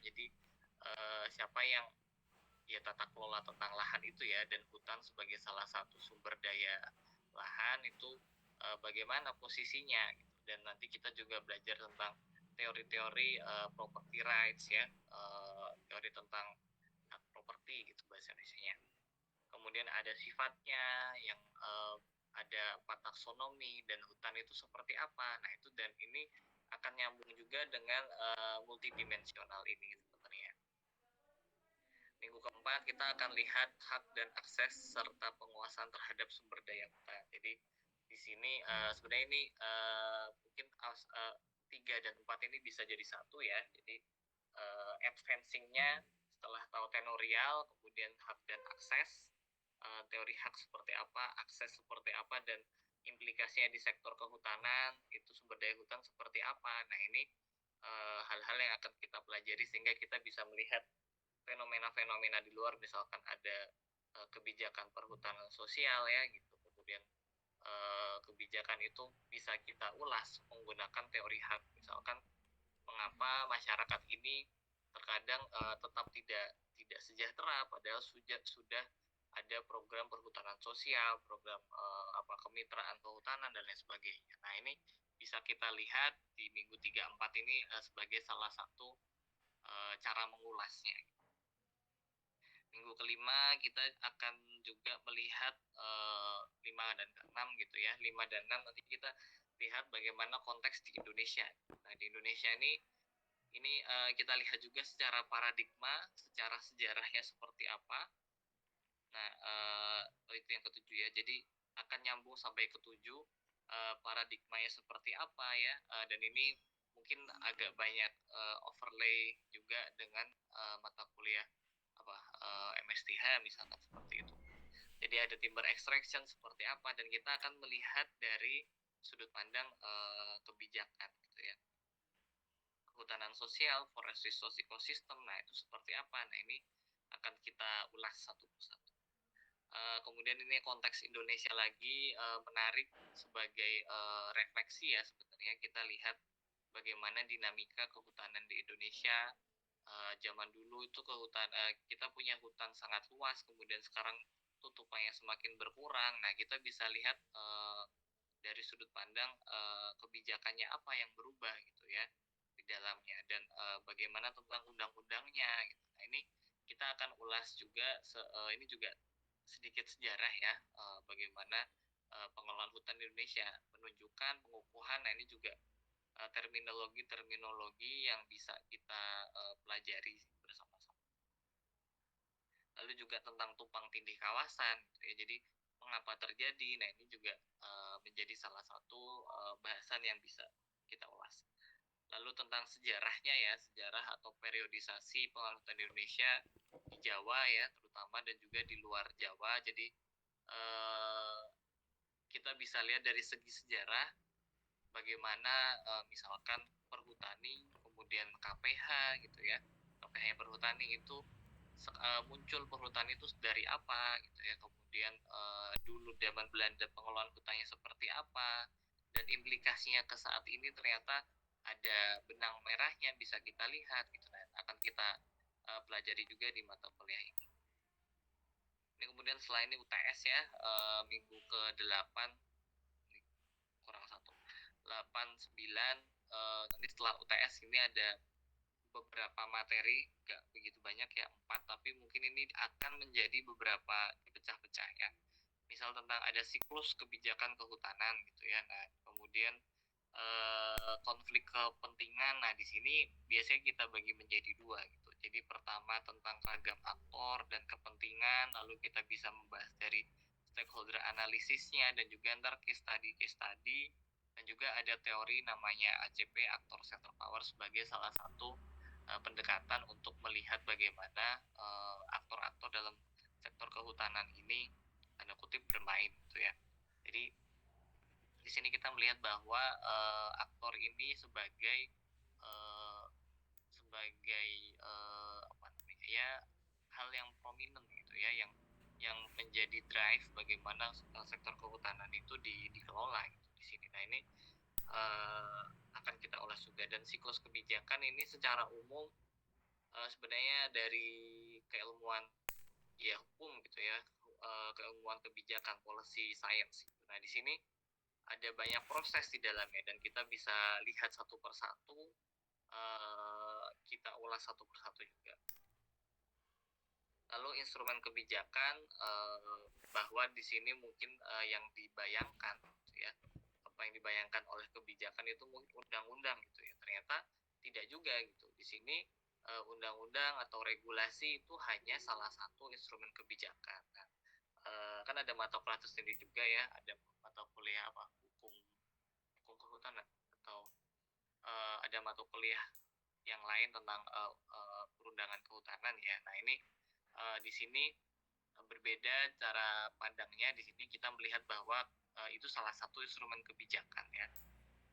Jadi siapa yang ya tata kelola tentang lahan itu ya, dan hutan sebagai salah satu sumber daya lahan itu bagaimana posisinya gitu. Dan nanti kita juga belajar tentang teori-teori property rights ya, teori tentang hak properti gitu bahasa Indonesia-nya. Kemudian ada sifatnya yang ada apa taksonomi dan hutan itu seperti apa. Nah itu, dan ini akan nyambung juga dengan multidimensional ini sebenarnya. Minggu keempat kita akan lihat hak dan akses serta penguasaan terhadap sumber daya hutan. Jadi di sini sebenarnya ini mungkin 3 dan 4 ini bisa jadi satu ya. Jadi advancing-nya setelah tahu tenorial, kemudian hak dan akses, teori hak seperti apa, akses seperti apa, dan implikasinya di sektor kehutanan, itu sumber daya hutan seperti apa. Nah ini hal-hal yang akan kita pelajari sehingga kita bisa melihat fenomena-fenomena di luar, misalkan ada kebijakan perhutanan sosial ya gitu, kemudian kebijakan itu bisa kita ulas menggunakan teori hak, misalkan mengapa masyarakat ini terkadang tetap tidak sejahtera padahal sudah ada program perhutanan sosial, program kemitraan kehutanan dan lain sebagainya. Nah ini bisa kita lihat di minggu 3-4 ini sebagai salah satu cara mengulasnya. Minggu kelima kita akan juga melihat 5 dan 6 gitu ya. 5 dan 6 nanti kita lihat bagaimana konteks di Indonesia. Nah di Indonesia ini kita lihat juga secara paradigma, secara sejarahnya seperti apa. Nah itu yang ketujuh ya. Jadi akan nyambung sampai ketujuh, paradigmanya seperti apa ya. Dan ini mungkin agak banyak overlay juga dengan mata kuliah MSTH misalkan seperti itu. Jadi ada timber extraction seperti apa, dan kita akan melihat dari sudut pandang kebijakan gitu ya. Kehutanan sosial, forest resource ecosystem, nah itu seperti apa. Nah ini akan kita ulas satu persatu. Kemudian ini konteks Indonesia lagi menarik sebagai refleksi ya sebenarnya. Kita lihat bagaimana dinamika kehutanan di Indonesia. Zaman dulu itu kita punya hutan sangat luas, kemudian sekarang tutupannya semakin berkurang. Nah kita bisa lihat dari sudut pandang kebijakannya apa yang berubah gitu ya di dalamnya, dan bagaimana tentang undang-undangnya gitu. Nah ini kita akan ulas juga ini juga sedikit sejarah ya, bagaimana pengelolaan hutan di Indonesia, menunjukkan pengukuhan. Nah ini juga terminologi yang bisa kita pelajari bersama-sama. Lalu juga tentang tumpang tindih kawasan gitu ya. Jadi mengapa terjadi, nah ini juga menjadi salah satu bahasan yang bisa kita ulas. Lalu tentang sejarahnya ya, sejarah atau periodisasi pengelolaan hutan di Indonesia di Jawa ya terutama, dan juga di luar Jawa. Jadi kita bisa lihat dari segi sejarah bagaimana misalkan perhutani, kemudian KPH gitu ya. KPH perhutani itu muncul perhutani itu dari apa gitu ya. Kemudian dulu zaman Belanda pengelolaan hutannya seperti apa, dan implikasinya ke saat ini ternyata ada benang merahnya bisa kita lihat gitu. Nah, akan kita pelajari juga di mata kuliah ini. Ini kemudian selain ini UTS ya, minggu ke-8 kurang 1 8, 9, nanti setelah UTS ini ada beberapa materi, nggak begitu banyak ya, 4, tapi mungkin ini akan menjadi beberapa dipecah-pecah ya. Misal tentang ada siklus kebijakan kehutanan gitu ya. Nah, kemudian konflik kepentingan. Nah, di sini biasanya kita bagi menjadi 2 gitu. Jadi pertama tentang ragam aktor dan kepentingan, lalu kita bisa membahas dari stakeholder analisisnya, dan juga ntar case study, dan juga ada teori namanya ACP, Actor Center Power, sebagai salah satu pendekatan untuk melihat bagaimana aktor-aktor dalam sektor kehutanan ini tanda kutip bermain gitu ya. Jadi di sini kita melihat bahwa aktor ini sebagai apa namanya ya, hal yang prominent gitu ya, yang menjadi drive bagaimana sektor kehutanan itu dikelola gitu di sini. Nah ini akan kita ulas juga. Dan siklus kebijakan ini secara umum sebenarnya dari keilmuan ya hukum gitu ya, keilmuan kebijakan, policy science. Nah, di sini ada banyak proses di dalamnya dan kita bisa lihat satu persatu, kita ulas satu persatu juga. Lalu instrumen kebijakan, bahwa di sini mungkin yang dibayangkan gitu ya, apa yang dibayangkan oleh kebijakan itu mungkin undang-undang gitu ya. Ternyata tidak juga gitu. Di sini undang-undang atau regulasi itu hanya salah satu instrumen kebijakan. Nah, kan ada mata kuliah tersendiri juga ya, ada mata kuliah apa, hukum hukum kehutanan, atau ada mata kuliah yang lain tentang perundangan kehutanan ya. Nah, ini di sini berbeda cara pandangnya. Di sini kita melihat bahwa itu salah satu instrumen kebijakan ya.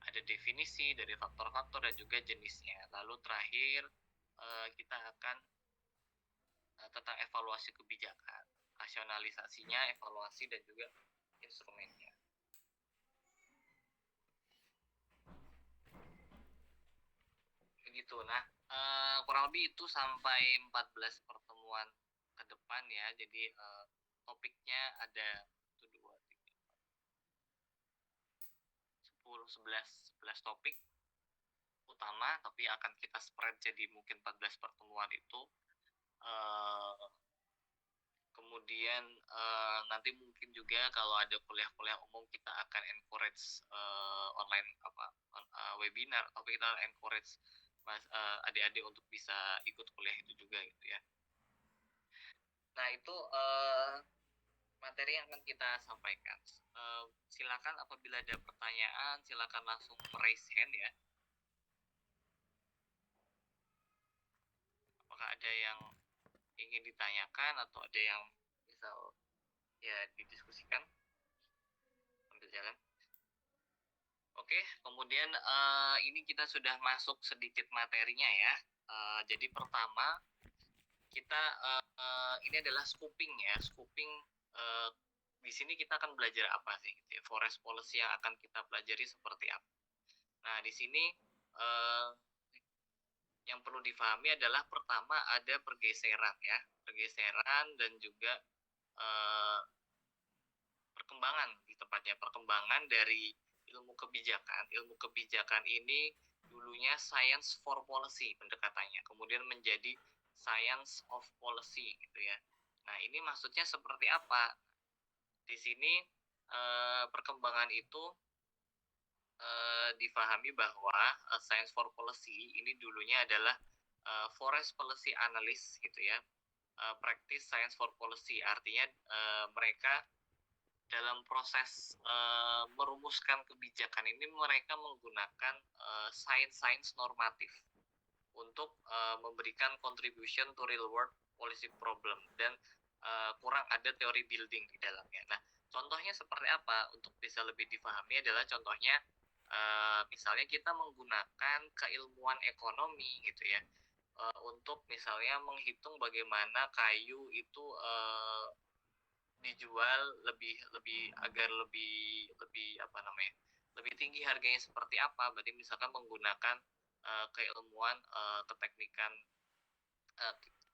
Ada definisi dari faktor-faktor dan juga jenisnya. Lalu terakhir kita akan tentang evaluasi kebijakan, rasionalisasinya, evaluasi, dan juga instrumennya. Begitu. Nah, kurang lebih itu sampai 14 pertemuan ke depan ya. Jadi topiknya ada 1, 2, 3, 10, 11 topik utama, tapi akan kita spread jadi mungkin 14 pertemuan itu. Kemudian nanti mungkin juga kalau ada kuliah-kuliah umum kita akan encourage online webinar, atau kita encourage adik-adik untuk bisa ikut kuliah itu juga gitu ya. Nah, itu materi yang akan kita sampaikan. Silakan apabila ada pertanyaan, silakan langsung raise hand ya. Apakah ada yang ingin ditanyakan atau ada yang misal ya didiskusikan sambil jalan? Oke, kemudian ini kita sudah masuk sedikit materinya ya. Jadi pertama kita ini adalah scoping ya. Scoping di sini kita akan belajar apa sih? Forest policy yang akan kita pelajari seperti apa. Nah, di sini yang perlu difahami adalah pertama ada pergeseran ya, pergeseran dan juga perkembangan di tempatnya, perkembangan dari ilmu kebijakan. Ilmu kebijakan ini dulunya science for policy pendekatannya, kemudian menjadi science of policy gitu ya. Nah, ini maksudnya seperti apa? Di sini perkembangan itu difahami bahwa science for policy ini dulunya adalah forest policy analyst gitu ya. Practice science for policy artinya mereka dalam proses merumuskan kebijakan ini mereka menggunakan science normatif untuk memberikan contribution to real world policy problem, dan kurang ada teori building di dalamnya. Nah, contohnya seperti apa untuk bisa lebih difahami adalah contohnya misalnya kita menggunakan keilmuan ekonomi gitu ya, untuk misalnya menghitung bagaimana kayu itu dijual agar lebih apa namanya, lebih tinggi harganya seperti apa. Berarti misalkan menggunakan keilmuan keteknikan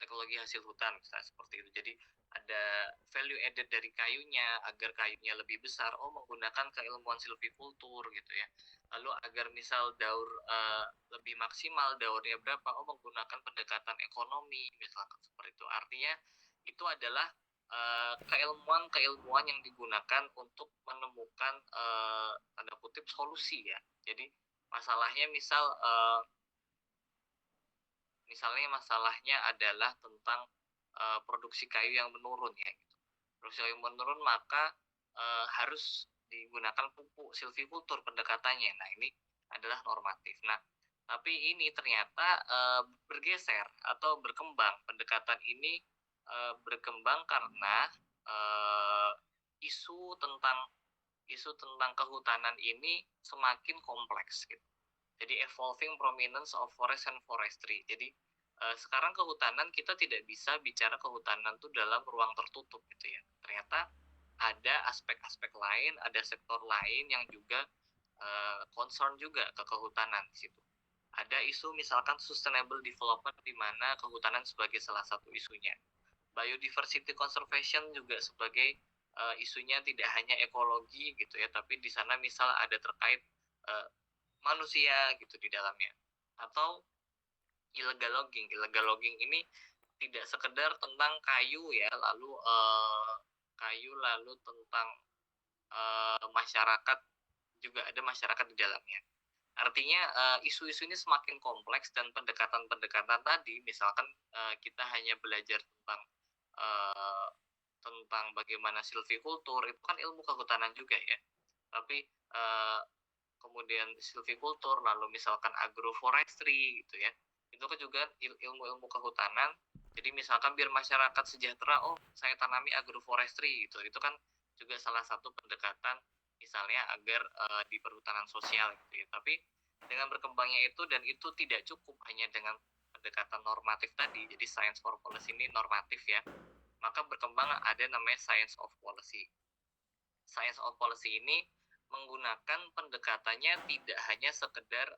teknologi hasil hutan misalnya seperti itu. Jadi ada value added dari kayunya agar kayunya lebih besar, menggunakan keilmuan silvicultur gitu ya. Lalu agar misal daur lebih maksimal, daurnya berapa, menggunakan pendekatan ekonomi misalkan seperti itu. Artinya itu adalah keilmuan yang digunakan untuk menemukan tanda kutip solusi ya. Jadi masalahnya misalnya masalahnya adalah tentang produksi kayu yang menurun ya gitu. Produksi kayu menurun, maka harus digunakan pupuk silvicultur pendekatannya. Nah, ini adalah normatif. Nah, tapi ini ternyata bergeser atau berkembang. Pendekatan ini berkembang karena isu tentang kehutanan ini semakin kompleks gitu. Jadi evolving prominence of forest and forestry. Jadi sekarang kehutanan kita tidak bisa bicara kehutanan itu dalam ruang tertutup gitu ya. Ternyata ada aspek-aspek lain, ada sektor lain yang juga concern juga ke kehutanan di situ. Ada isu misalkan sustainable development di mana kehutanan sebagai salah satu isunya. Biodiversity conservation juga sebagai isunya tidak hanya ekologi gitu ya, tapi di sana misal ada terkait uh, manusia gitu di dalamnya. Atau illegal logging. Illegal logging ini tidak sekedar tentang kayu ya, lalu tentang masyarakat, juga ada masyarakat di dalamnya. Artinya isu-isu ini semakin kompleks dan pendekatan-pendekatan tadi, misalkan kita hanya belajar uh, tentang bagaimana silvikultur, itu kan ilmu kehutanan juga ya. Tapi kemudian silvikultur, lalu misalkan agroforestry gitu ya, itu kan juga ilmu-ilmu kehutanan. Jadi misalkan biar masyarakat sejahtera, oh saya tanami agroforestry gitu, itu kan juga salah satu pendekatan misalnya agar di perhutanan sosial gitu ya. Tapi dengan berkembangnya itu, dan itu tidak cukup hanya dengan pendekatan normatif tadi, jadi science for policy ini normatif ya, maka berkembang ada namanya science of policy. Science of policy ini menggunakan pendekatannya tidak hanya sekedar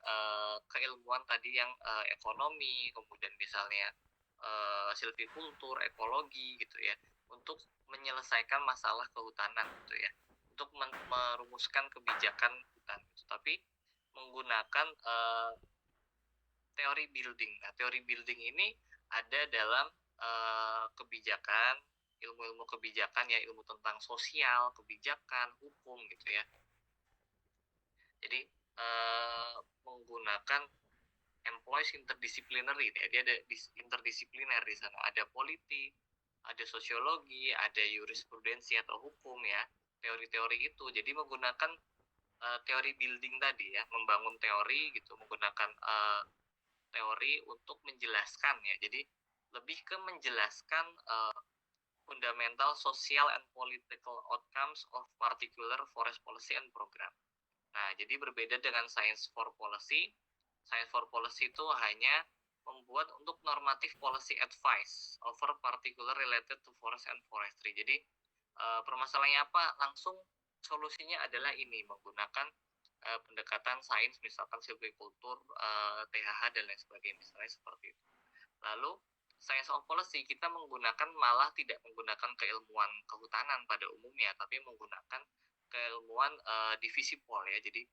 keilmuan tadi yang ekonomi, kemudian misalnya silvikultur, ekologi gitu ya, untuk menyelesaikan masalah kehutanan gitu ya, untuk merumuskan kebijakan hutan gitu. Tapi menggunakan teori building. Nah, teori building ini ada dalam kebijakan, ilmu-ilmu kebijakan ya, ilmu tentang sosial, kebijakan, hukum gitu ya. Jadi menggunakan employees interdisciplinary, dia ada interdisipliner di sana, ada politik, ada sosiologi, ada jurisprudensi atau hukum ya, teori-teori itu. Jadi menggunakan teori building tadi ya, membangun teori gitu, menggunakan teori untuk menjelaskan ya. Jadi lebih ke menjelaskan fundamental social and political outcomes of particular forest policy and program. Nah, jadi berbeda dengan science for policy. Science for policy itu hanya membuat untuk normative policy advice over particular related to forest and forestry. Jadi permasalahannya apa? Langsung solusinya adalah ini, menggunakan pendekatan sains, misalkan silvikultur, THH dan lain sebagainya, misalnya seperti itu. Lalu science of policy kita menggunakan, malah tidak menggunakan keilmuan kehutanan pada umumnya, tapi menggunakan keilmuan divisi pol ya, jadi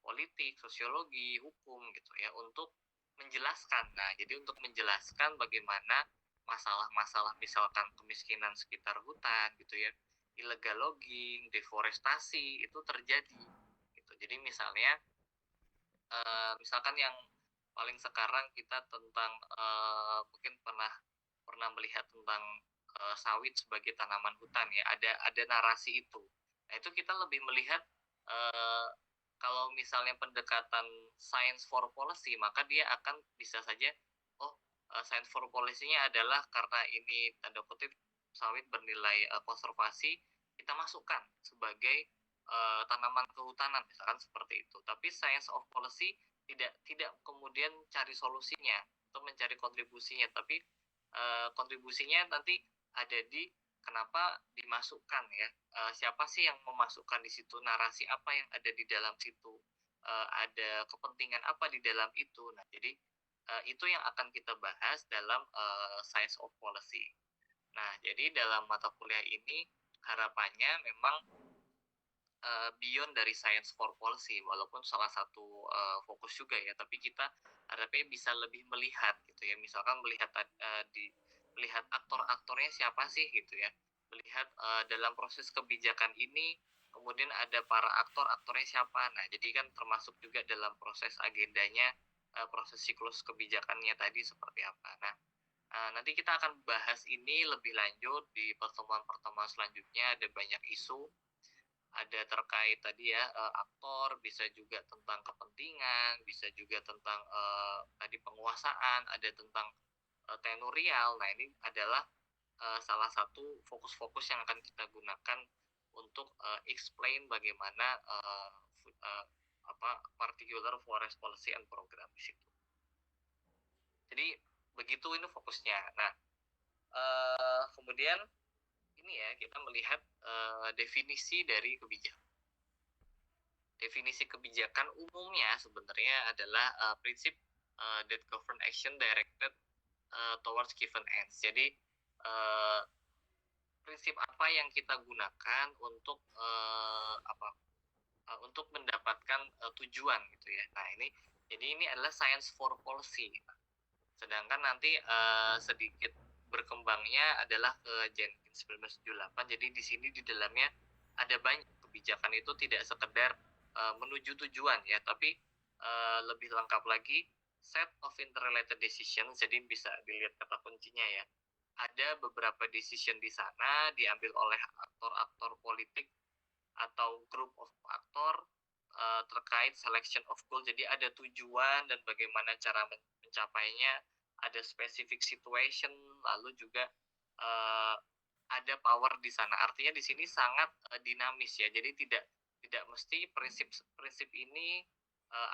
politik, sosiologi, hukum gitu ya, untuk menjelaskan. Nah, jadi untuk menjelaskan bagaimana masalah-masalah misalkan kemiskinan sekitar hutan gitu ya, illegal logging, deforestasi itu terjadi gitu. Jadi misalnya misalkan yang paling sekarang kita tentang mungkin pernah melihat tentang sawit sebagai tanaman hutan ya, ada narasi itu. Nah, itu kita lebih melihat kalau misalnya pendekatan science for policy, maka dia akan bisa saja, oh science for policy-nya adalah karena ini tanda kutip sawit bernilai konservasi, kita masukkan sebagai tanaman kehutanan misalkan seperti itu. Tapi science of policy tidak kemudian cari solusinya atau mencari kontribusinya, tapi kontribusinya nanti ada di kenapa dimasukkan ya, siapa sih yang memasukkan di situ, narasi apa yang ada di dalam situ, ada kepentingan apa di dalam itu. Nah, jadi itu yang akan kita bahas dalam science of policy. Nah, jadi dalam mata kuliah ini harapannya memang beyond dari science for policy, walaupun salah satu fokus juga ya, tapi kita harapnya bisa lebih melihat gitu ya, misalkan melihat aktor-aktornya siapa sih gitu ya, melihat dalam proses kebijakan ini kemudian ada para aktornya siapa. Nah, jadi kan termasuk juga dalam proses agendanya, proses siklus kebijakannya tadi seperti apa. Nah, nanti kita akan bahas ini lebih lanjut di pertemuan-pertemuan selanjutnya. Ada banyak isu, ada terkait tadi ya aktor, bisa juga tentang kepentingan, bisa juga tentang tadi penguasaan, ada tentang tenurial. Nah, ini adalah salah satu fokus-fokus yang akan kita gunakan untuk explain bagaimana particular forest policy and program di situ. Jadi begitu ini fokusnya. Nah, kemudian ini ya, kita melihat definisi dari kebijakan. Definisi kebijakan umumnya sebenarnya adalah prinsip that govern action directed towards given ends. Jadi prinsip apa yang kita gunakan untuk untuk mendapatkan tujuan gitu ya. Nah ini adalah science for policy. Sedangkan nanti sedikit berkembangnya adalah ke Jenkins 1978. Jadi di sini di dalamnya ada banyak kebijakan itu tidak sekedar menuju tujuan ya, tapi lebih lengkap lagi set of interrelated decisions. Jadi bisa dilihat kata kuncinya ya. Ada beberapa decision di sana diambil oleh aktor-aktor politik atau group of aktor terkait selection of goal. Jadi ada tujuan dan bagaimana cara mencapainya, ada specific situation, lalu juga ada power di sana. Artinya di sini sangat dinamis ya. Jadi tidak mesti prinsip ini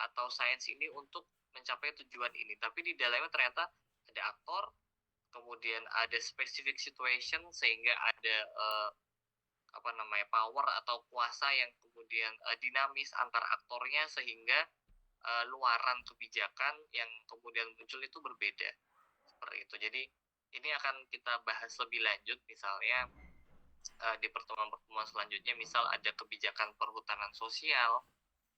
atau sains ini untuk mencapai tujuan ini, tapi di dalamnya ternyata ada aktor, kemudian ada specific situation sehingga ada power atau kuasa yang kemudian dinamis antar aktornya sehingga luaran kebijakan yang kemudian muncul itu berbeda seperti itu. Jadi ini akan kita bahas lebih lanjut misalnya di pertemuan-pertemuan selanjutnya. Misal ada kebijakan perhutanan sosial,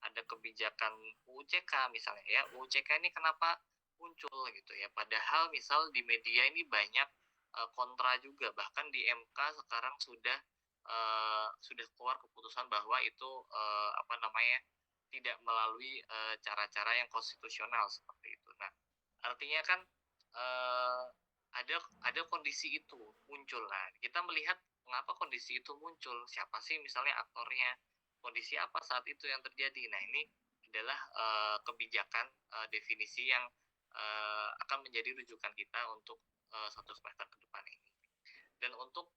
ada kebijakan UUCK misalnya ya. UUCK ini kenapa muncul gitu ya, padahal misal di media ini banyak kontra juga, bahkan di MK sekarang sudah keluar keputusan bahwa itu tidak melalui cara-cara yang konstitusional seperti itu. Nah, artinya kan ada kondisi itu muncul. Nah, kita melihat mengapa kondisi itu muncul, siapa sih misalnya aktornya, kondisi apa saat itu yang terjadi. Nah, ini adalah kebijakan definisi yang akan menjadi rujukan kita untuk satu semester ke depan ini. Dan untuk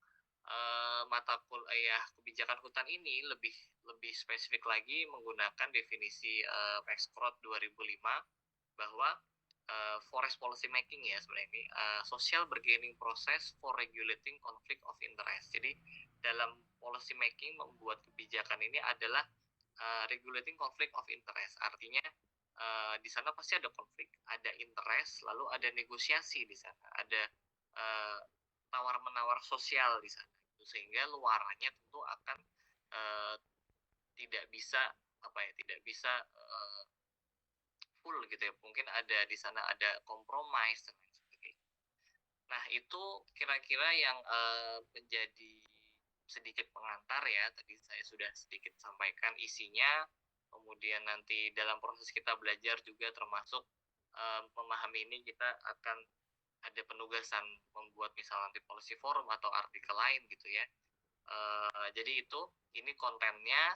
mata kuliah kebijakan hutan ini lebih spesifik lagi menggunakan definisi Max Crot 2005 bahwa forest policy making ya sebenarnya ini social bargaining process for regulating conflict of interest. Jadi dalam policy making membuat kebijakan ini adalah regulating conflict of interest. Artinya di sana pasti ada konflik, ada interest, lalu ada negosiasi di sana, ada tawar-menawar sosial di sana, sehingga luarannya tentu akan tidak bisa full gitu ya. Mungkin ada di sana ada kompromis dan lain sebagainya. Nah, itu kira-kira yang menjadi sedikit pengantar ya. Tadi saya sudah sedikit sampaikan isinya. Kemudian nanti dalam proses kita belajar juga termasuk memahami ini, kita akan ada penugasan membuat misalnya nanti policy forum atau artikel lain gitu ya. Jadi ini kontennya,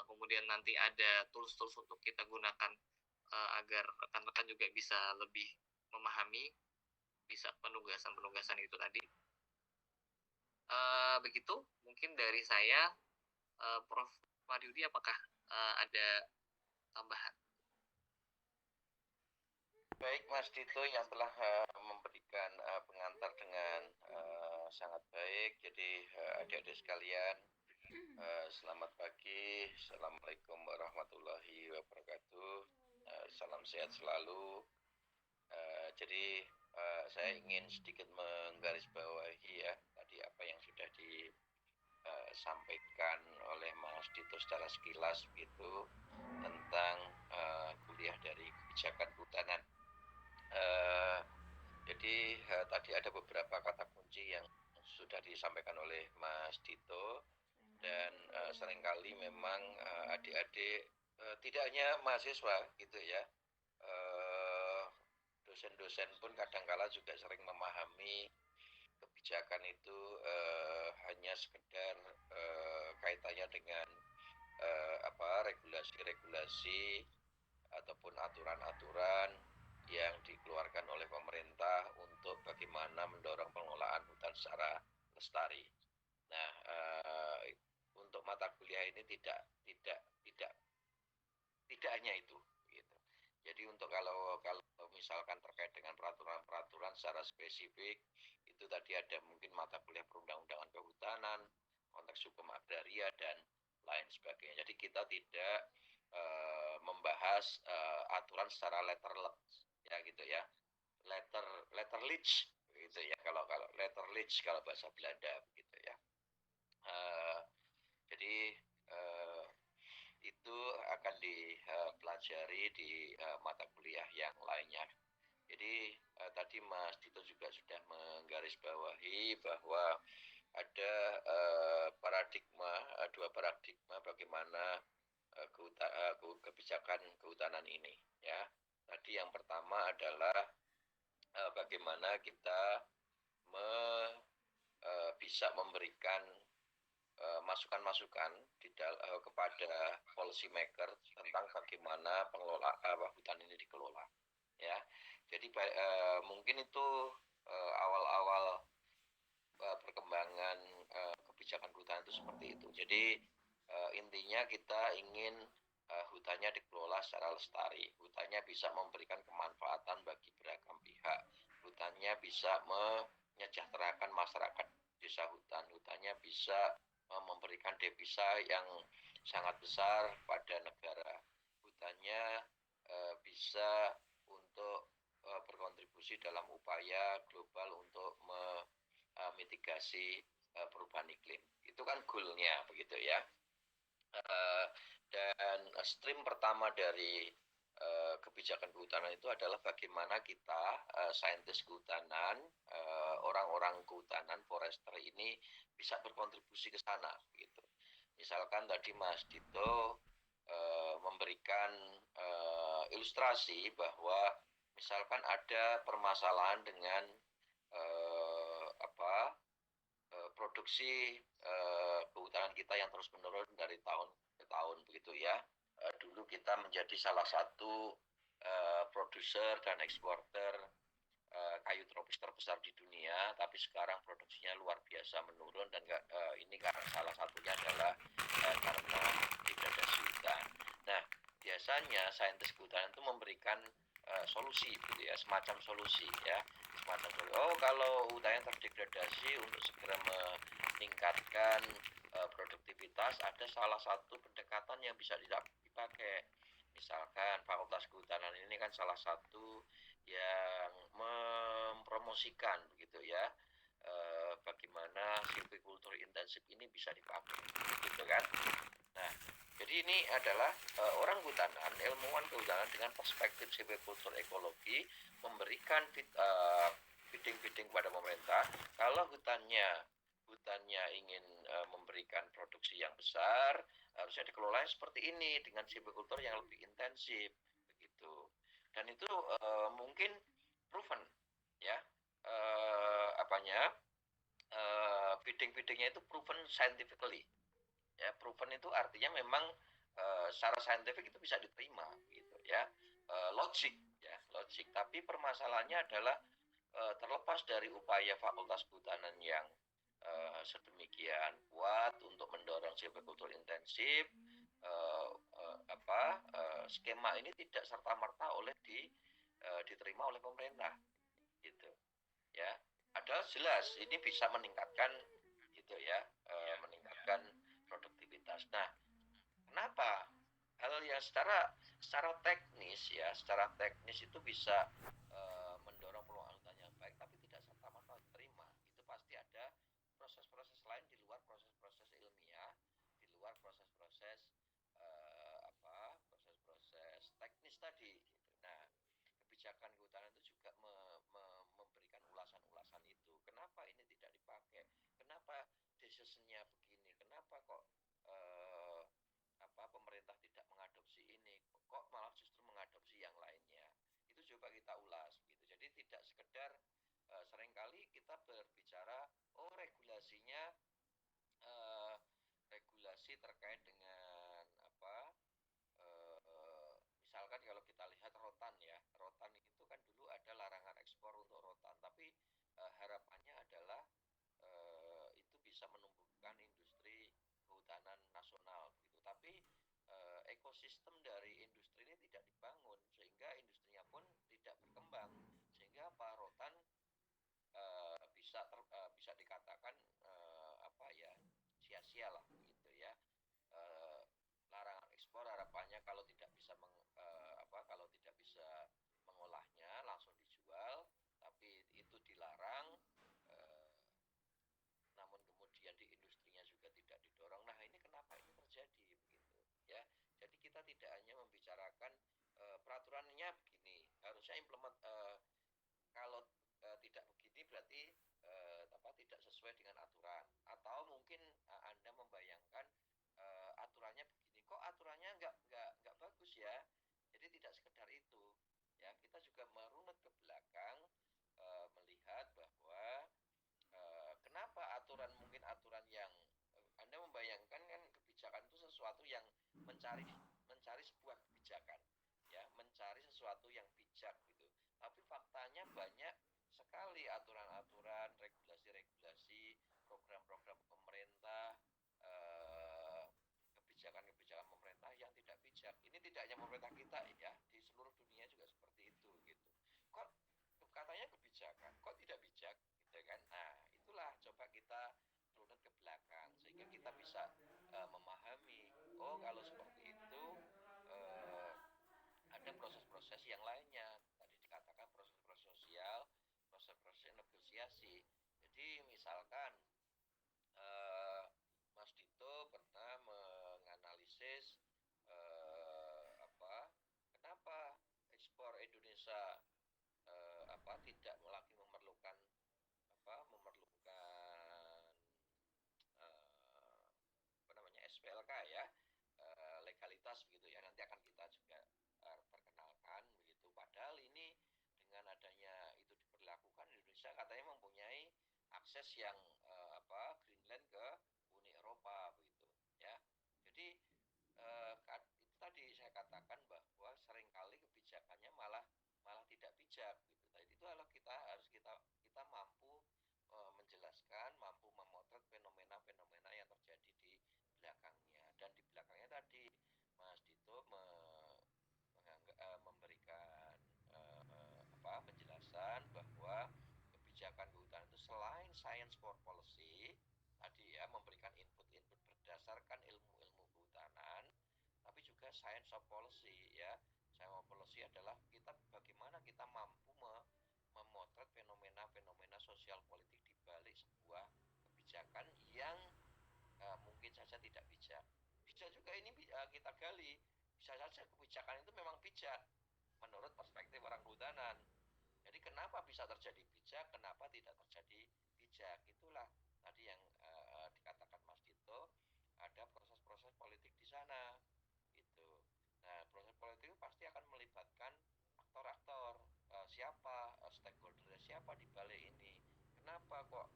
kemudian nanti ada tools-tools untuk kita gunakan agar rekan-rekan juga bisa lebih memahami, bisa penugasan itu tadi. Begitu mungkin dari saya. Prof. Mariudi, apakah ada tambahan? Baik Mas Dito yang telah memberikan pengantar dengan sangat baik. Jadi adik-adik sekalian, selamat pagi. Assalamualaikum warahmatullahi wabarakatuh. Salam sehat selalu. Jadi saya ingin sedikit menggarisbawahi ya tadi apa yang sudah disampaikan oleh Mas Dito secara sekilas begitu tentang kuliah dari kebijakan kehutanan. Jadi tadi ada beberapa kata kunci yang sudah disampaikan oleh Mas Dito, dan seringkali memang adik-adik tidak hanya mahasiswa gitu ya, dosen-dosen pun kadangkala juga sering memahami kebijakan itu hanya sekedar kaitannya dengan regulasi-regulasi ataupun aturan-aturan yang dikeluarkan oleh pemerintah untuk bagaimana mendorong pengelolaan hutan secara lestari. Nah, untuk mata kuliah ini tidak hanya itu, gitu. Jadi untuk kalau misalkan terkait dengan peraturan-peraturan secara spesifik, itu tadi ada mungkin mata kuliah perundang-undangan kehutanan, konteks hukum agraria dan lain sebagainya. Jadi kita tidak membahas aturan secara letterless ya gitu ya. Letter letter leach gitu ya, kalau kalau letter leach kalau bahasa Belanda gitu ya. Eh, jadi eh, itu akan dipelajari di mata kuliah yang lainnya. Jadi tadi Mas Dito juga sudah menggarisbawahi bahwa ada dua paradigma bagaimana kebijakan kehutanan ini ya. Tadi yang pertama adalah bagaimana kita bisa memberikan masukan-masukan kepada policy maker tentang bagaimana hutan ini dikelola ya. Jadi mungkin itu awal-awal perkembangan kebijakan kehutanan itu seperti itu. Jadi intinya kita ingin hutannya dikelola secara lestari, hutannya bisa memberikan kemanfaatan bagi beragam pihak, hutannya bisa menyejahterakan masyarakat desa hutan, hutannya bisa memberikan devisa yang sangat besar pada negara, hutannya bisa untuk berkontribusi dalam upaya global untuk mitigasi perubahan iklim. Itu kan goal-nya begitu ya. Dan stream pertama dari kebijakan kehutanan itu adalah bagaimana kita saintis kehutanan, orang-orang kehutanan, forester ini bisa berkontribusi ke sana gitu. Misalkan tadi Mas Dito memberikan ilustrasi bahwa misalkan ada permasalahan dengan produksi kehutanan kita yang terus menurun dari tahun ke tahun begitu ya. Dulu kita menjadi salah satu produser dan eksporter kayu tropis terbesar di dunia, tapi sekarang produksinya luar biasa menurun, dan ini karena salah satunya adalah karena degradasi hutan. Nah, biasanya saintis kehutanan itu memberikan solusi gitu ya, semacam solusi ya, semacam solusi. Oh, kalau hutannya terdegradasi, untuk segera meningkatkan produktivitas, ada salah satu pendekatan yang bisa dipakai. Misalkan Fakultas Kehutanan ini kan salah satu yang mempromosikan begitu ya, bagaimana silviculture intensif ini bisa dipakai gitu kan. Nah, jadi ini adalah orang kehutanan, ilmuwan kehutanan dengan perspektif silviculture ekologi memberikan bidding kepada pemerintah. Kalau hutannya ingin memberikan produksi yang besar, harusnya dikelola seperti ini dengan silviculture yang lebih intensif begitu. Dan itu mungkin proven ya, biddingnya itu proven scientifically ya. Proven itu artinya memang secara saintifik itu bisa diterima gitu ya, logik ya, logik. Tapi permasalahannya adalah terlepas dari upaya Fakultas Kehutanan yang sedemikian kuat untuk mendorong silviculture intensif, skema ini tidak serta-merta diterima oleh pemerintah gitu ya. Padahal jelas ini bisa meningkatkan gitu ya, meningkatkan produktivitas. Nah, kenapa hal yang secara teknis ya, secara teknis itu bisa mendorong peluang hutan yang baik, tapi tidak serta-merta diterima? Itu pasti ada proses-proses lain di luar proses-proses ilmiah, di luar proses-proses proses-proses teknis tadi gitu. Nah, kebijakan kehutanan itu juga memberikan ulasan-ulasan itu. Kenapa ini tidak dipakai? Kenapa decision-nya begini? Kenapa kok pemerintah tidak mengadopsi ini? Kok malah justru mengadopsi yang lainnya? Itu coba kita ulas gitu. Jadi tidak sekedar seringkali kita berbicara regulasinya, regulasi terkait dengan misalkan kalau kita lihat rotan ya, rotan itu kan dulu ada larangan ekspor untuk rotan, tapi harapannya adalah itu bisa menumbuhkan industri kehutanan nasional gitu. Tapi ekosistem dari industri ini tidak dibangun, sehingga industrinya pun tidak berkembang, sehingga rotan bisa dikatakan sia-sia lah gitu ya. Larangan ekspor harapannya kalau tidak bisa mengolahnya, tidak hanya membicarakan peraturannya begini, harusnya kalau tidak begini berarti tidak sesuai dengan aturan, atau mungkin Anda membayangkan aturannya begini, kok aturannya nggak bagus ya. Jadi tidak sekedar itu ya, kita juga merunut ke belakang, melihat bahwa kenapa mungkin aturan yang Anda membayangkan kan kebijakan itu sesuatu yang mencari mencari sebuah kebijakan ya, mencari sesuatu yang bijak gitu. Tapi faktanya banyak sekali aturan-aturan, regulasi-regulasi, program-program pemerintah, kebijakan-kebijakan pemerintah yang tidak bijak. Ini tidak hanya pemerintah kita ya, di seluruh dunia juga seperti itu gitu. Kok katanya kebijakan, kok tidak bijak gitu kan? Nah, itulah coba kita runut ke belakang sehingga kita bisa memahami, oh kalau seperti itu ada proses-proses yang lainnya. Tadi dikatakan proses-proses sosial, proses-proses negosiasi. Jadi misalkan Mas Dito pernah menganalisis kenapa ekspor Indonesia tidak lagi memerlukan SPLK ya, legalitas begitu ya, nanti akan kita juga perkenalkan begitu. Padahal ini dengan adanya itu diberlakukan, Indonesia katanya mempunyai akses yang Greenland ke Uni Eropa begitu ya. Jadi itu tadi saya katakan bahwa seringkali kebijakannya malah tidak bijak gitu. Nah, itu adalah kita mampu menjelaskan, mampu memotret fenomena-fenomena yang terjadi di belakangnya. Dan di belakangnya tadi Mas Dito memberikan penjelasan bahwa kebijakan kehutanan itu selain science for policy tadi ya, memberikan input-input berdasarkan ilmu-ilmu kehutanan, tapi juga science of policy ya. Science of policy adalah bagaimana kita mampu memotret fenomena-fenomena sosial politik di balik sebuah kebijakan yang mungkin saja tidak bijak. Bisa juga ini kita gali, bisa saja kebijakan itu memang bijak menurut perspektif orang kehutanan. Jadi kenapa bisa terjadi bijak, kenapa tidak terjadi bijak? Itulah tadi yang dikatakan Mas Dito, ada proses-proses politik di sana. Gitu. Nah, proses politik itu pasti akan melibatkan aktor-aktor, siapa stakeholder, siapa di balik ini. Kenapa kok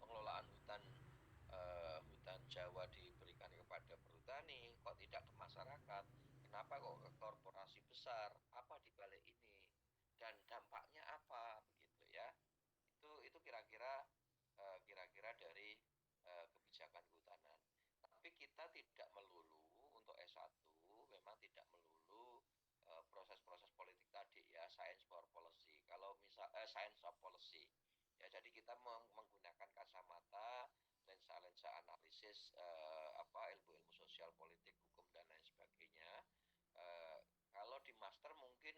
pengelolaan hutan Jawa diberikan kepada perhutani, kok tidak ke masyarakat? Kenapa kok ke korporasi besar? Apa di balik ini? Dan dampaknya apa begitu ya? Itu kira-kira dari kebijakan kehutanan. Tapi kita tidak melulu untuk S1, memang tidak melulu proses-proses politik tadi ya, science for policy. Kalau science of policy ya, jadi kita menggunakan kacamata, lensa-lensa analisis ilmu-ilmu sosial, politik, hukum dan lain sebagainya. Kalau di master mungkin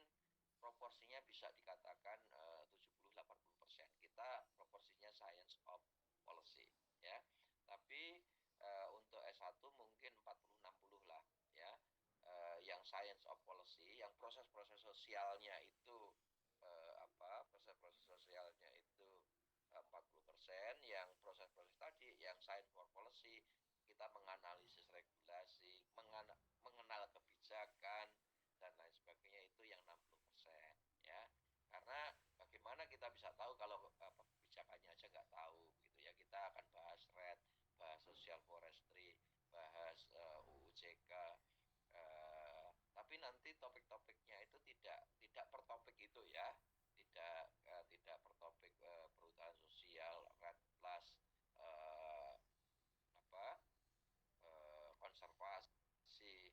proporsinya bisa dikatakan 70-80%. Kita proporsinya science of policy ya. Tapi untuk S1 mungkin 40-60 lah ya. Yang science of policy, yang proses-proses sosialnya itu proses-proses sosialnya itu 40%, yang proses-proses tadi, yang science for policy, kita menganalisis regulasi, mengenal kebijakan dan lain sebagainya, itu yang 60% ya. Karena bagaimana kita bisa tahu kalau kebijakannya aja nggak tahu gitu ya. Kita akan bahas RED, bahas social forestry, bahas UUJK, tapi nanti topik-topiknya itu tidak per topik itu ya, tidak per topik perhutanan sosial, RED plus konservasi,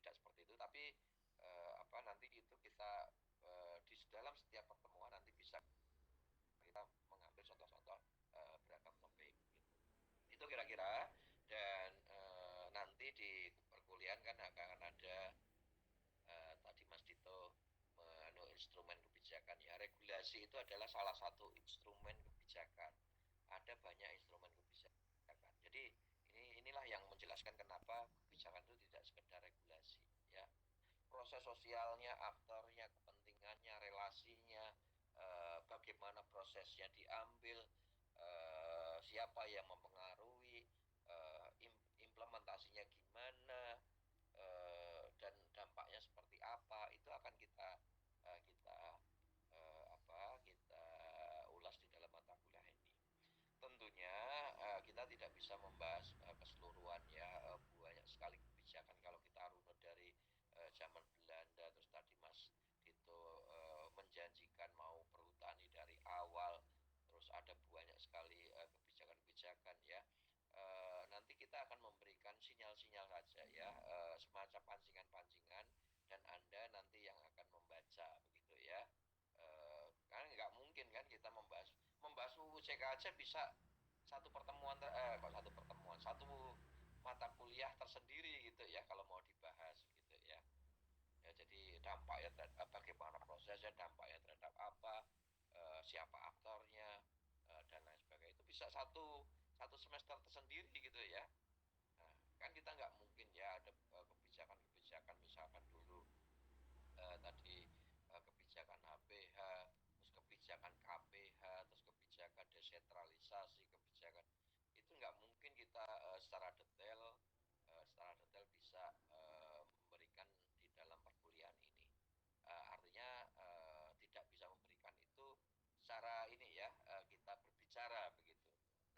tidak seperti itu. Tapi nanti itu kita di dalam setiap pertemuan nanti bisa kita mengambil contoh-contoh beragam topik gitu. Itu kira-kira. Dan nanti di perkuliahan kan akan ada tadi Mas Dito instrumen kebijakan ya. Regulasi itu adalah salah satu instrumen kebijakan. Ada banyak instrumen kebijakan. Jadi inilah yang menjelaskan kenapa kebijakan itu tidak sekedar regulasi ya. Proses sosialnya, aktornya, kepentingannya, relasinya, bagaimana prosesnya diambil, siapa yang mempengaruhi, implementasinya gimana, dan dampaknya seperti apa, itu akan kita kita kita ulas di dalam mata kuliah ini. Tentunya kita tidak bisa membahas keseluruhan ya, banyak sekali kebijakan kalau kita runut dari zaman Belanda. Terus tadi Mas Dito menjanjikan mau perhutani dari awal, terus ada banyak sekali kebijakan-kebijakan ya. Nanti kita akan memberikan sinyal-sinyal saja ya, semacam pancingan-pancingan, dan Anda nanti yang akan membaca begitu ya. Kan nggak mungkin kan kita membahas UU CK aja bisa satu pertemuan satu mata kuliah tersendiri gitu ya kalau mau dibahas gitu ya. Ya, jadi dampaknya terhadap bagaimana prosesnya, dampaknya terhadap apa, siapa aktornya, dan lain sebagainya, itu bisa satu satu semester tersendiri gitu ya. Nah, kan kita nggak mungkin ya ada kebijakan-kebijakan, misalkan dulu tadi kebijakan HPH, terus kebijakan KPH, terus kebijakan desentralisasi, kebijakan itu nggak mungkin kita secara detail bisa memberikan di dalam perkuliahan ini. Artinya tidak bisa memberikan itu secara ini ya, kita berbicara begitu.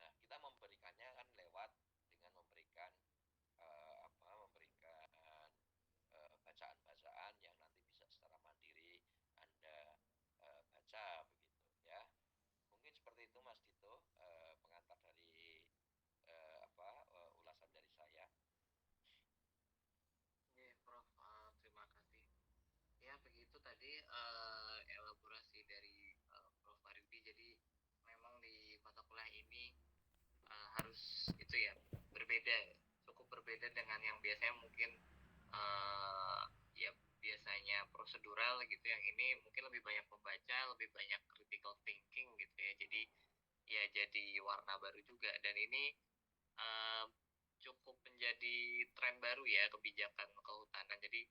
Nah, kita memberikannya kan lewat dengan memberikan memberikan bacaan-bacaan yang nanti bisa secara mandiri Anda baca begitu ya. Mungkin seperti itu Mas Dito, pengantar dari ulasan dari saya. Oke, Prof, terima kasih. Ya, begitu tadi elaborasi dari Prof Aridi. Jadi memang di mata kuliah ini harus itu ya, berbeda, cukup berbeda dengan yang biasanya mungkin ya biasanya prosedural gitu. Yang ini mungkin lebih banyak membaca, lebih banyak critical thinking gitu ya. Jadi ya jadi warna baru juga, dan ini cukup menjadi tren baru ya, kebijakan kehutanan. Jadi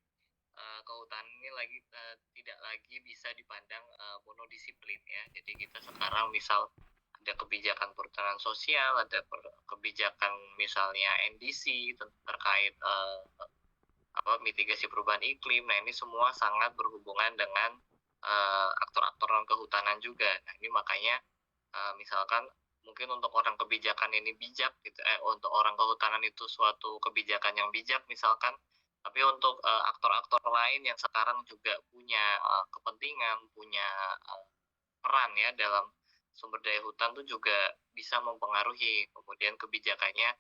kehutanan ini tidak lagi bisa dipandang monodisiplin ya. Jadi kita sekarang misal ada kebijakan perhutanan sosial, ada kebijakan misalnya NDC terkait mitigasi perubahan iklim. Nah, ini semua sangat berhubungan dengan aktor-aktor non kehutanan juga. Nah, ini makanya misalkan mungkin untuk orang kebijakan ini bijak gitu, untuk orang kehutanan itu suatu kebijakan yang bijak misalkan, tapi untuk aktor-aktor lain yang sekarang juga punya kepentingan, punya peran ya dalam sumber daya hutan itu juga bisa mempengaruhi, kemudian kebijakannya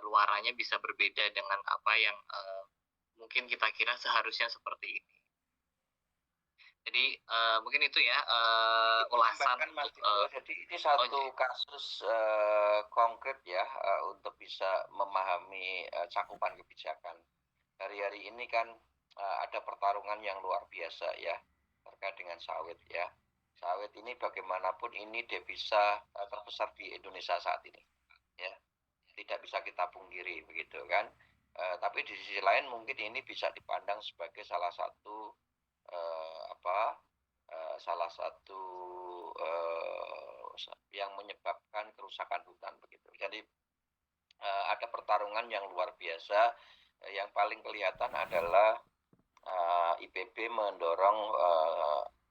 luarannya bisa berbeda dengan apa yang mungkin kita kira seharusnya seperti ini. Jadi mungkin itu ya ulasan. Jadi ini satu kasus konkret ya, untuk bisa memahami cakupan kebijakan. Hari-hari ini kan ada pertarungan yang luar biasa ya terkait dengan sawit ya. Sawit ini bagaimanapun ini devisa terbesar di Indonesia saat ini ya, tidak bisa kita pungkiri begitu kan. Tapi di sisi lain mungkin ini bisa dipandang sebagai salah satu yang menyebabkan kerusakan hutan begitu. Jadi ada pertarungan yang luar biasa. Yang paling kelihatan adalah IPB mendorong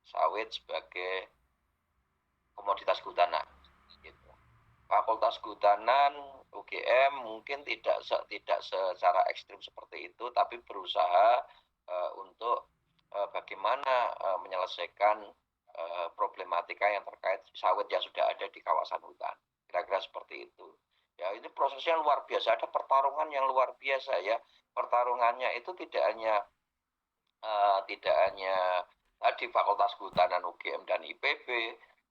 sawit sebagai komoditas kehutanan. Gitu. Fakultas Kehutanan UGM mungkin tidak secara ekstrim seperti itu, tapi berusaha untuk bagaimana menyelesaikan problematika yang terkait sawit yang sudah ada di kawasan hutan. Kira-kira seperti itu. Ya, ini prosesnya luar biasa, ada pertarungan yang luar biasa ya. Pertarungannya itu tidak hanya di Fakultas Kehutanan UGM dan IPB,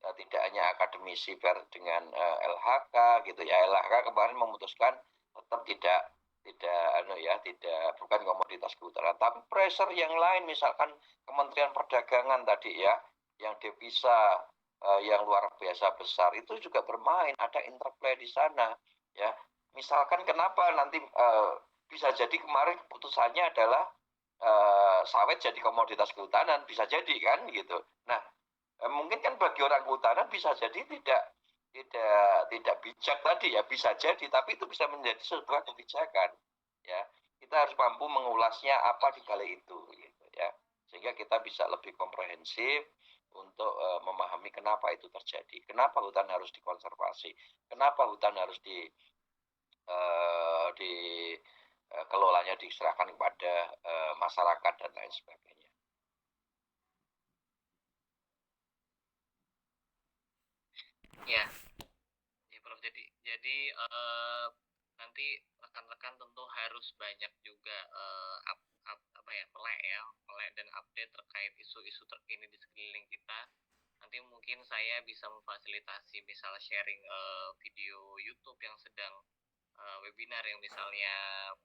tidak hanya akademisi dengan LHK gitu ya. LHK kemarin memutuskan tetap tidak bukan komoditas kehutanan, tapi pressure yang lain, misalkan Kementerian Perdagangan tadi ya, yang devisa yang luar biasa besar itu juga bermain, ada interplay di sana ya. Misalkan kenapa nanti bisa jadi kemarin keputusannya adalah sawit jadi komoditas kehutanan, bisa jadi kan gitu. Nah, mungkin kan bagi orang kehutanan bisa jadi tidak bijak tadi ya, bisa jadi, tapi itu bisa menjadi sebuah kebijakan ya. Kita harus mampu mengulasnya apa di balik itu gitu ya, sehingga kita bisa lebih komprehensif untuk memahami kenapa itu terjadi, kenapa hutan harus dikonservasi, kenapa hutan harus kelolanya diserahkan kepada masyarakat dan lain sebagainya. Ya, ya Prof. Jadi nanti rekan-rekan tentu harus banyak juga apa ya, melek dan update terkait isu-isu terkini di sekeliling kita. Nanti mungkin saya bisa memfasilitasi misal sharing video YouTube yang sedang webinar yang misalnya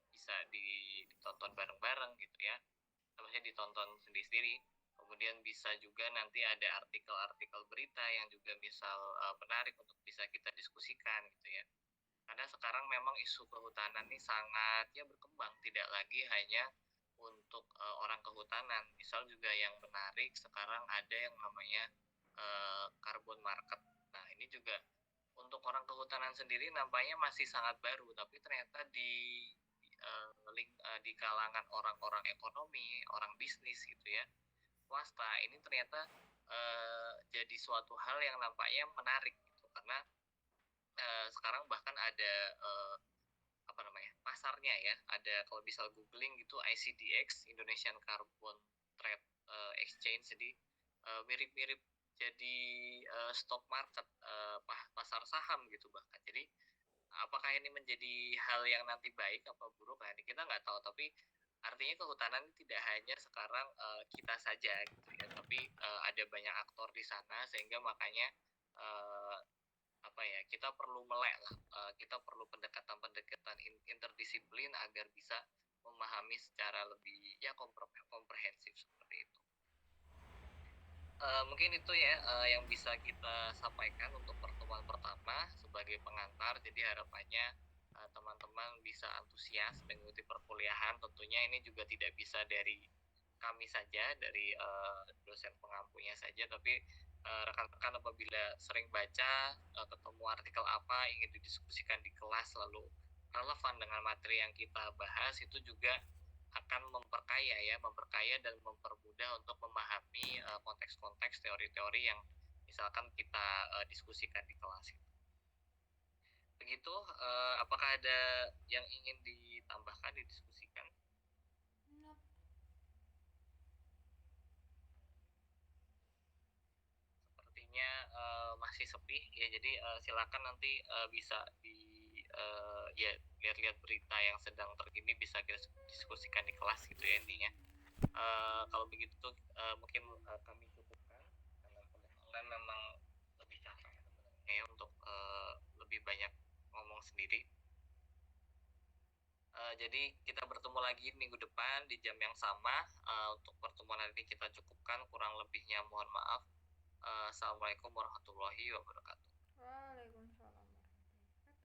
bisa ditonton bareng-bareng gitu ya, maksudnya ditonton sendiri-sendiri. Kemudian bisa juga nanti ada artikel-artikel berita yang juga misal menarik untuk bisa kita diskusikan gitu ya. Karena sekarang memang isu kehutanan ini sangat ya berkembang, tidak lagi hanya untuk orang kehutanan. Misal juga yang menarik sekarang ada yang namanya carbon market. Nah, ini juga untuk orang kehutanan sendiri nampaknya masih sangat baru, tapi ternyata di kalangan orang-orang ekonomi, orang bisnis gitu ya, swasta, ini ternyata jadi suatu hal yang nampaknya menarik gitu, karena sekarang bahkan ada apa namanya, pasarnya ya, ada kalau misal googling gitu ICDX, Indonesian Carbon Trade Exchange, jadi mirip-mirip jadi stock market, pasar saham gitu bahkan. Jadi apakah ini menjadi hal yang nanti baik apa buruk, nah ini kita nggak tahu, tapi artinya kehutanan tidak hanya sekarang kita saja gitu ya, tapi ada banyak aktor di sana, sehingga makanya uh, apa ya, kita perlu melek lah, kita perlu pendekatan-pendekatan interdisiplin agar bisa memahami secara lebih ya komprehensif seperti itu. Mungkin itu ya yang bisa kita sampaikan untuk pertemuan pertama sebagai pengantar. Jadi harapannya teman-teman bisa antusias mengikuti perkuliahan. Tentunya ini juga tidak bisa dari kami saja, dari dosen pengampunya saja, tapi rekan-rekan apabila sering baca, ketemu artikel apa ingin didiskusikan di kelas lalu relevan dengan materi yang kita bahas, itu juga akan memperkaya dan mempermudah untuk memahami konteks-konteks teori-teori yang misalkan kita diskusikan di kelas. Begitu, apakah ada yang ingin ditambahkan, didiskusikan? Sepertinya masih sepi ya, jadi silakan nanti bisa ya lihat-lihat berita yang sedang terkini, bisa kita diskusikan di kelas gitu ya intinya. Kalau begitu mungkin kami cukupkan, karena online memang lebih capek ya untuk lebih banyak ngomong sendiri. Jadi kita bertemu lagi minggu depan di jam yang sama. Untuk pertemuan hari ini kita cukupkan, kurang lebihnya mohon maaf. Assalamualaikum warahmatullahi wabarakatuh.